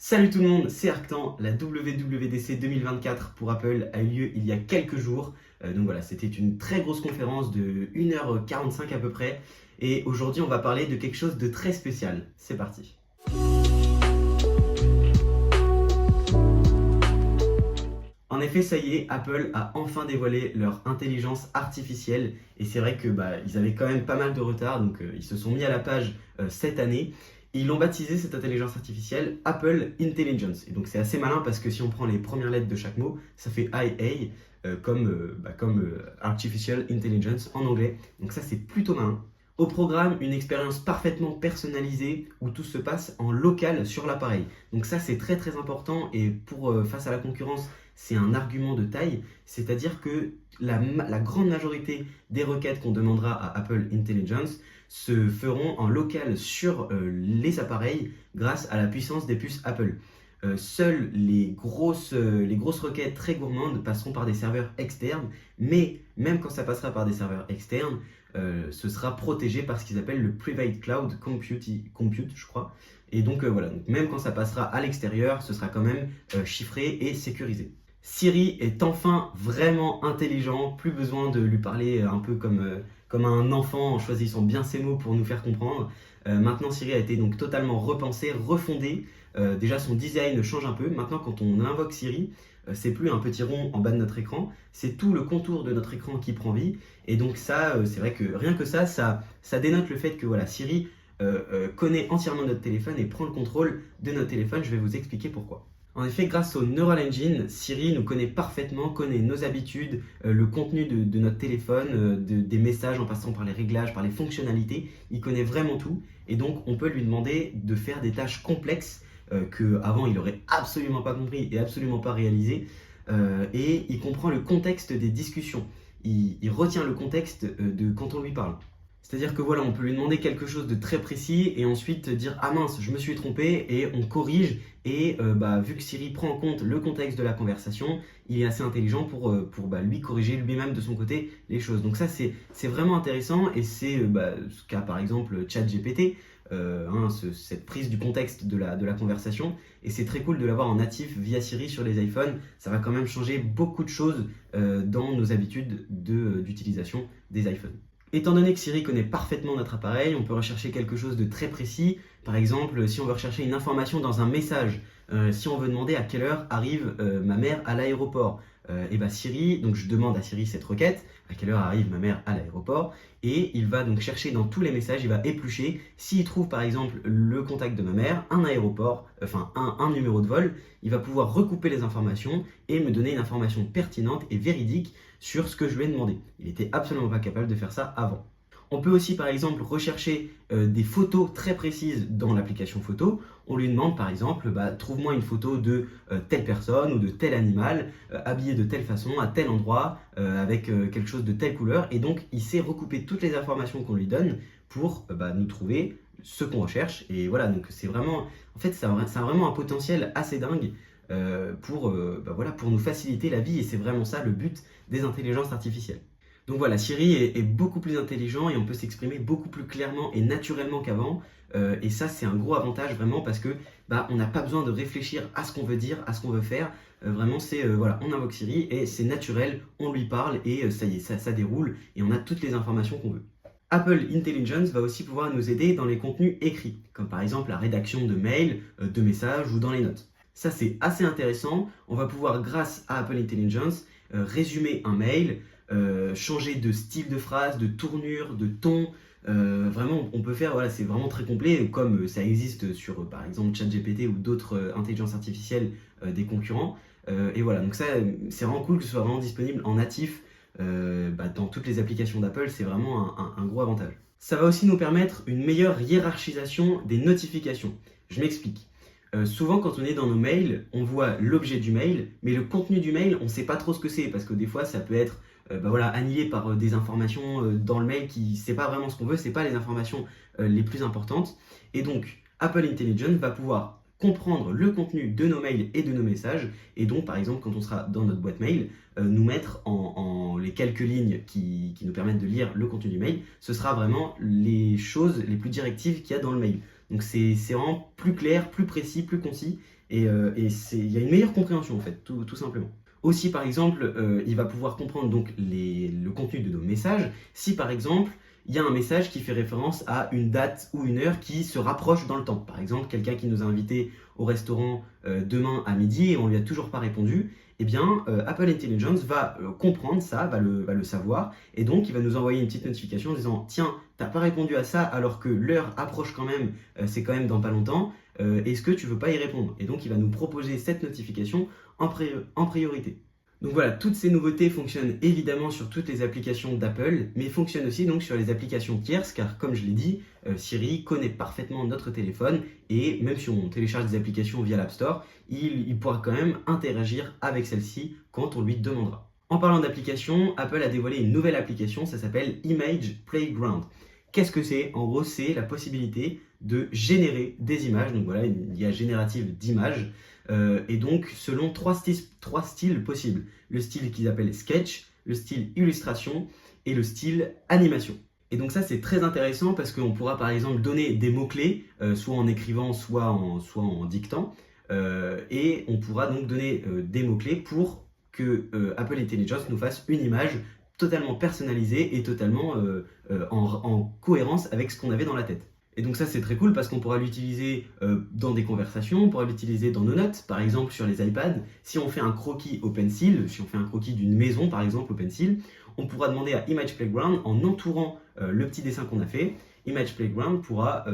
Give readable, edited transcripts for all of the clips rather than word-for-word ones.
Salut tout le monde, c'est Arctan. La WWDC 2024 pour Apple a eu lieu il y a quelques jours. Donc voilà, c'était une très grosse conférence de 1h45 à peu près. Et aujourd'hui, on va parler de quelque chose de très spécial. C'est parti. En effet, ça y est, Apple a enfin dévoilé leur intelligence artificielle. Et c'est vrai que ils avaient quand même pas mal de retard, donc ils se sont mis à la page cette année. Ils l'ont baptisé cette intelligence artificielle Apple Intelligence. Et donc c'est assez malin parce que si on prend les premières lettres de chaque mot, ça fait IA comme Artificial Intelligence en anglais. Donc ça c'est plutôt malin. Au programme, une expérience parfaitement personnalisée où tout se passe en local sur l'appareil. Donc ça c'est très très important et face à la concurrence, c'est un argument de taille. C'est-à-dire que la grande majorité des requêtes qu'on demandera à Apple Intelligence se feront en local sur les appareils grâce à la puissance des puces Apple. Seules les grosses requêtes très gourmandes passeront par des serveurs externes, mais même quand ça passera par des serveurs externes, ce sera protégé par ce qu'ils appellent le Private Cloud Compute, je crois. Et donc voilà, donc même quand ça passera à l'extérieur, ce sera quand même chiffré et sécurisé. Siri est enfin vraiment intelligent, plus besoin de lui parler un peu comme un enfant en choisissant bien ses mots pour nous faire comprendre. Maintenant Siri a été donc totalement repensé, refondé. Déjà son design change un peu. Maintenant quand on invoque Siri, c'est plus un petit rond en bas de notre écran, c'est tout le contour de notre écran qui prend vie. Et donc ça, c'est vrai que rien que ça dénote le fait que voilà, Siri connaît entièrement notre téléphone et prend le contrôle de notre téléphone. Je vais vous expliquer pourquoi. En effet, grâce au Neural Engine, Siri nous connaît parfaitement, connaît nos habitudes, le contenu de notre téléphone, des messages en passant par les réglages, par les fonctionnalités. Il connaît vraiment tout et donc on peut lui demander de faire des tâches complexes qu'avant il n'aurait absolument pas compris et absolument pas réalisé. Et il comprend le contexte des discussions. Il retient le contexte de quand on lui parle. C'est-à-dire que voilà, on peut lui demander quelque chose de très précis et ensuite dire ah mince, je me suis trompé et on corrige. Et vu que Siri prend en compte le contexte de la conversation, il est assez intelligent pour lui corriger lui-même de son côté les choses. Donc ça c'est vraiment intéressant et c'est ce qu'a par exemple ChatGPT, cette prise du contexte de la conversation. Et c'est très cool de l'avoir en natif via Siri sur les iPhones. Ça va quand même changer beaucoup de choses dans nos habitudes d'utilisation des iPhones. Étant donné que Siri connaît parfaitement notre appareil, on peut rechercher quelque chose de très précis. Par exemple, si on veut rechercher une information dans un message, si on veut demander à quelle heure arrive ma mère à l'aéroport, Siri, donc je demande à Siri cette requête, à quelle heure arrive ma mère à l'aéroport, et il va donc chercher dans tous les messages, il va éplucher. S'il trouve par exemple le contact de ma mère, un aéroport, un numéro de vol, il va pouvoir recouper les informations et me donner une information pertinente et véridique sur ce que je lui ai demandé. Il n'était absolument pas capable de faire ça avant. On peut aussi par exemple rechercher des photos très précises dans l'application photo. On lui demande par exemple, trouve-moi une photo de telle personne ou de tel animal, habillé de telle façon, à tel endroit, avec quelque chose de telle couleur. Et donc il sait recouper toutes les informations qu'on lui donne pour nous trouver ce qu'on recherche. Et voilà, donc c'est vraiment, en fait ça a vraiment un potentiel assez dingue pour nous faciliter la vie. Et c'est vraiment ça le but des intelligences artificielles. Donc voilà, Siri est beaucoup plus intelligent et on peut s'exprimer beaucoup plus clairement et naturellement qu'avant. Et ça, c'est un gros avantage vraiment parce que on n'a pas besoin de réfléchir à ce qu'on veut dire, à ce qu'on veut faire. Vraiment, on invoque Siri et c'est naturel, on lui parle et ça y est, ça déroule et on a toutes les informations qu'on veut. Apple Intelligence va aussi pouvoir nous aider dans les contenus écrits, comme par exemple la rédaction de mails, de messages ou dans les notes. Ça, c'est assez intéressant. On va pouvoir, grâce à Apple Intelligence, résumer un mail, changer de style de phrase, de tournure, de ton. Vraiment, on peut faire, voilà, c'est vraiment très complet, comme ça existe sur, par exemple, ChatGPT ou d'autres intelligences artificielles des concurrents. Et voilà, donc ça, c'est vraiment cool que ce soit vraiment disponible en natif dans toutes les applications d'Apple. C'est vraiment un gros avantage. Ça va aussi nous permettre une meilleure hiérarchisation des notifications. Je m'explique. Souvent, quand on est dans nos mails, on voit l'objet du mail, mais le contenu du mail, on ne sait pas trop ce que c'est, parce que des fois, ça peut être annihilé par des informations dans le mail qui c'est pas vraiment ce qu'on veut, c'est pas les informations les plus importantes. Et donc, Apple Intelligence va pouvoir comprendre le contenu de nos mails et de nos messages, et donc, par exemple, quand on sera dans notre boîte mail, nous mettre en les quelques lignes qui nous permettent de lire le contenu du mail. Ce sera vraiment les choses les plus directives qu'il y a dans le mail. Donc c'est vraiment plus clair, plus précis, plus concis, et il y a une meilleure compréhension en fait, tout simplement. Aussi, par exemple, il va pouvoir comprendre donc le contenu de nos messages. Si par exemple, il y a un message qui fait référence à une date ou une heure qui se rapproche dans le temps. Par exemple, quelqu'un qui nous a invités au restaurant demain à midi et on lui a toujours pas répondu, eh bien, Apple Intelligence va comprendre ça, va le savoir, et donc il va nous envoyer une petite notification en disant tiens, t'as pas répondu à ça alors que l'heure approche quand même, c'est quand même dans pas longtemps, est-ce que tu veux pas y répondre? Et donc il va nous proposer cette notification en priorité. Donc voilà, toutes ces nouveautés fonctionnent évidemment sur toutes les applications d'Apple, mais fonctionnent aussi donc sur les applications tierces, car comme je l'ai dit, Siri connaît parfaitement notre téléphone, et même si on télécharge des applications via l'App Store, il pourra quand même interagir avec celle-ci quand on lui demandera. En parlant d'applications, Apple a dévoilé une nouvelle application, ça s'appelle Image Playground. Qu'est-ce que c'est? En gros, c'est la possibilité de générer des images, donc voilà, une IA générative d'images, et donc selon trois styles possibles. Le style qu'ils appellent sketch, le style illustration et le style animation. Et donc ça c'est très intéressant parce qu'on pourra par exemple donner des mots-clés, soit en écrivant, soit en dictant, et on pourra donc donner des mots-clés pour que Apple Intelligence nous fasse une image totalement personnalisée et totalement en cohérence avec ce qu'on avait dans la tête. Et donc ça c'est très cool parce qu'on pourra l'utiliser dans des conversations, on pourra l'utiliser dans nos notes, par exemple sur les iPads. Si on fait un croquis au pencil, si on fait un croquis d'une maison par exemple au pencil, on pourra demander à Image Playground, en entourant le petit dessin qu'on a fait, Image Playground pourra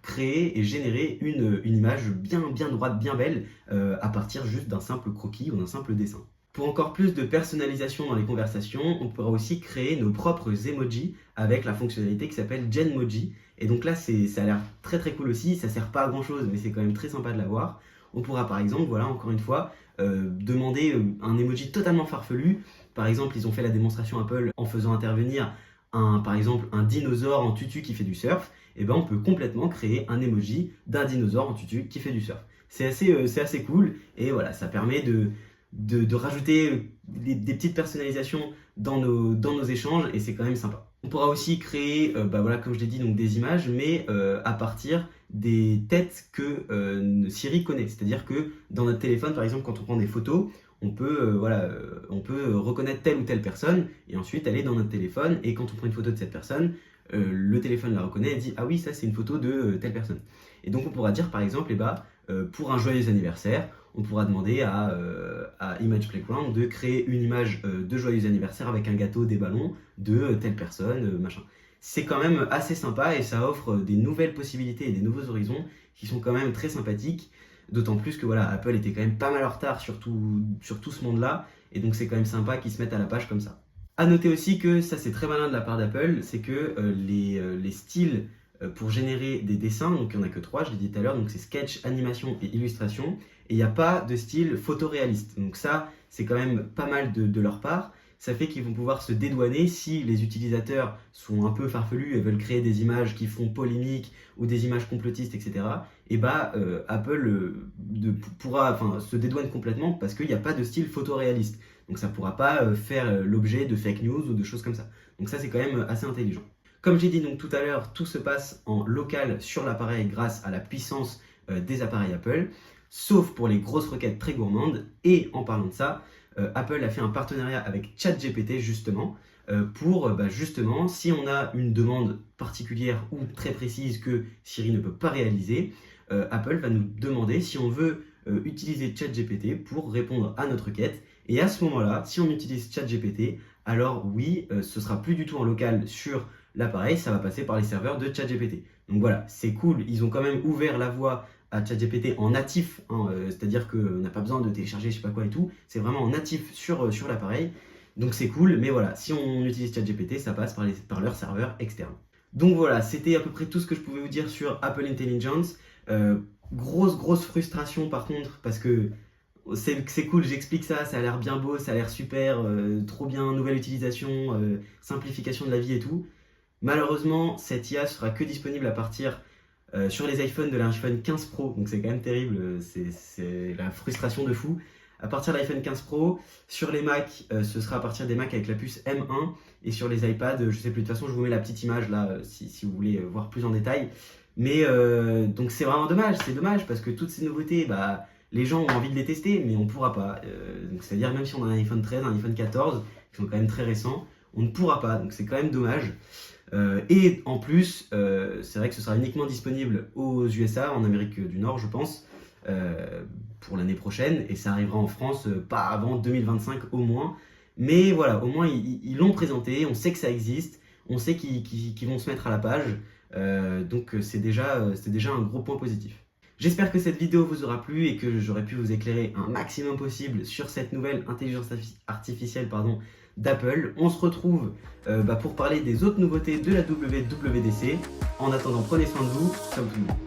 créer et générer une image bien droite, bien belle, à partir juste d'un simple croquis ou d'un simple dessin. Pour encore plus de personnalisation dans les conversations, on pourra aussi créer nos propres emojis avec la fonctionnalité qui s'appelle Genmoji. Et donc là, ça a l'air très cool aussi, ça sert pas à grand chose, mais c'est quand même très sympa de l'avoir. On pourra par exemple, voilà, encore une fois, demander un emoji totalement farfelu. Par exemple, ils ont fait la démonstration Apple en faisant intervenir par exemple un dinosaure en tutu qui fait du surf. Et ben on peut complètement créer un emoji d'un dinosaure en tutu qui fait du surf. C'est assez cool, et voilà, ça permet de rajouter des petites personnalisations dans nos échanges, et c'est quand même sympa. On pourra aussi créer, voilà, comme je l'ai dit, donc des images, mais à partir des têtes que Siri connaît. C'est-à-dire que dans notre téléphone, par exemple, quand on prend des photos, on peut reconnaître telle ou telle personne, et ensuite aller dans notre téléphone, et quand on prend une photo de cette personne, le téléphone la reconnaît et dit ah oui, ça c'est une photo de telle personne. Et donc on pourra dire par exemple, pour un joyeux anniversaire, on pourra demander à Image Playground de créer une image de joyeux anniversaire avec un gâteau, des ballons de telle personne, machin. C'est quand même assez sympa et ça offre des nouvelles possibilités et des nouveaux horizons qui sont quand même très sympathiques. D'autant plus que voilà, Apple était quand même pas mal en retard sur tout ce monde-là, et donc c'est quand même sympa qu'ils se mettent à la page comme ça. A noter aussi que ça c'est très malin de la part d'Apple, c'est que les styles pour générer des dessins, donc il n'y en a que 3, je l'ai dit tout à l'heure, donc c'est sketch, animation et illustration, et il n'y a pas de style photoréaliste. Donc ça, c'est quand même pas mal de leur part. Ça fait qu'ils vont pouvoir se dédouaner si les utilisateurs sont un peu farfelus et veulent créer des images qui font polémique ou des images complotistes, etc. Et Apple pourra se dédouane complètement parce qu'il n'y a pas de style photoréaliste. Donc ça ne pourra pas faire l'objet de fake news ou de choses comme ça. Donc ça c'est quand même assez intelligent. Comme j'ai dit donc tout à l'heure, tout se passe en local sur l'appareil grâce à la puissance des appareils Apple, sauf pour les grosses requêtes très gourmandes. Et en parlant de ça, Apple a fait un partenariat avec ChatGPT justement pour justement, si on a une demande particulière ou très précise que Siri ne peut pas réaliser, Apple va nous demander si on veut utiliser ChatGPT pour répondre à notre requête. Et à ce moment-là, si on utilise ChatGPT, alors oui, ce sera plus du tout en local sur l'appareil, ça va passer par les serveurs de ChatGPT. Donc voilà, c'est cool, ils ont quand même ouvert la voie à ChatGPT en natif, c'est-à-dire qu'on n'a pas besoin de télécharger je sais pas quoi et tout, c'est vraiment en natif sur l'appareil, donc c'est cool, mais voilà, si on utilise ChatGPT, ça passe par leur serveur externe. Donc voilà, c'était à peu près tout ce que je pouvais vous dire sur Apple Intelligence. Grosse frustration par contre, parce que c'est cool, j'explique ça, ça a l'air bien beau, ça a l'air super, trop bien, nouvelle utilisation, simplification de la vie et tout. Malheureusement, cette IA sera que disponible à partir sur les iPhones de l'iPhone 15 Pro, donc c'est quand même terrible, c'est la frustration de fou. À partir de l'iPhone 15 Pro, sur les Mac, ce sera à partir des Mac avec la puce M1, et sur les iPads, je sais plus, de toute façon je vous mets la petite image là, si vous voulez voir plus en détail. Mais donc c'est vraiment dommage, c'est dommage parce que toutes ces nouveautés, bah, les gens ont envie de les tester, mais on ne pourra pas. Donc c'est-à-dire même si on a un iPhone 13, un iPhone 14, qui sont quand même très récents, on ne pourra pas. Donc c'est quand même dommage. Et en plus, c'est vrai que ce sera uniquement disponible aux USA, en Amérique du Nord, je pense, pour l'année prochaine, et ça arrivera en France pas avant 2025 au moins. Mais voilà, au moins ils l'ont présenté, on sait que ça existe, on sait qu'ils vont se mettre à la page, donc c'est déjà un gros point positif. J'espère que cette vidéo vous aura plu et que j'aurai pu vous éclairer un maximum possible sur cette nouvelle intelligence artificielle d'Apple. On se retrouve pour parler des autres nouveautés de la WWDC. En attendant, prenez soin de vous, comme tout le monde.